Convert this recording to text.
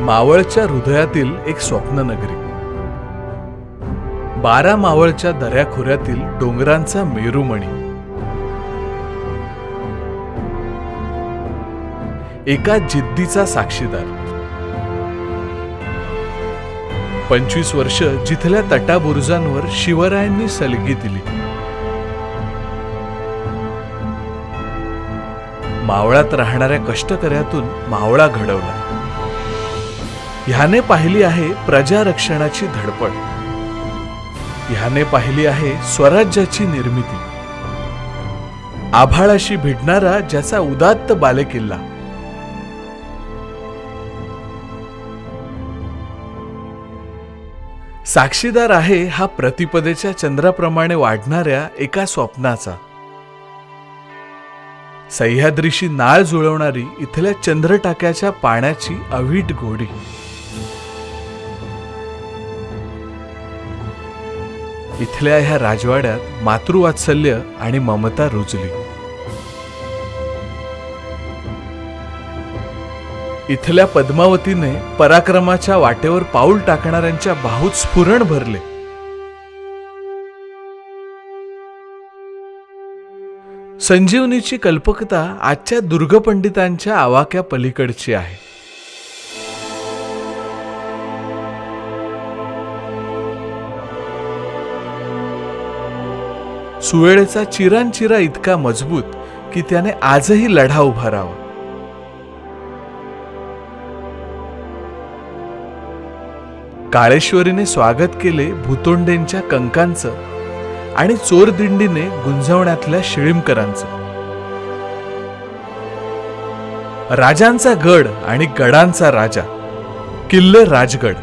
मावळच्या हृदयातील एक स्वप्न नगरी, 12 मावळच्या दऱ्याखोऱ्यातील डोंगरांचा मेरुमणी, एका जिद्दीचा साक्षीदार. 25 वर्ष जिथल्या तटाबुरुजांवर शिवरायांनी सलगी दिली. मावळात राहणाऱ्या कष्टकऱ्यातून मावळा घडवला. ह्याने पाहिली आहे प्रजारक्षणाची धडपड, ह्याने पाहिली आहे स्वराज्याची निर्मिती. आभाळाशी भिडणारा ज्याचा उदात्त बालेकिल्ला, साक्षीदार आहे हा प्रतिपदेच्या चंद्राप्रमाणे वाढणाऱ्या एका स्वप्नाचा. सह्याद्रीशी नाळ जुळवणारी इथल्या चंद्रटाक्याच्या पाण्याची अवीट गोडी. इथल्या ह्या राजवाड्यात मातृवात्सल्य आणि ममता रुजली. इथल्या पद्मावतीने पराक्रमाच्या वाटेवर पाऊल टाकणाऱ्यांच्या बाहूत स्फुरण भरले. संजीवनीची कल्पकता आजच्या दुर्गपंडितांच्या आवाक्या पलीकडची आहे. सुवेळेचा चिरांचिरा इतका मजबूत की त्याने आजही लढा उभारावा. काळेश्वरीने स्वागत केले भूतोंडेंच्या कंकांचं आणि चोरदिंडीने गुंजवण्यातल्या शिळीमकरांचं. राजांचा गड आणि गडांचा राजा, किल्ले राजगड,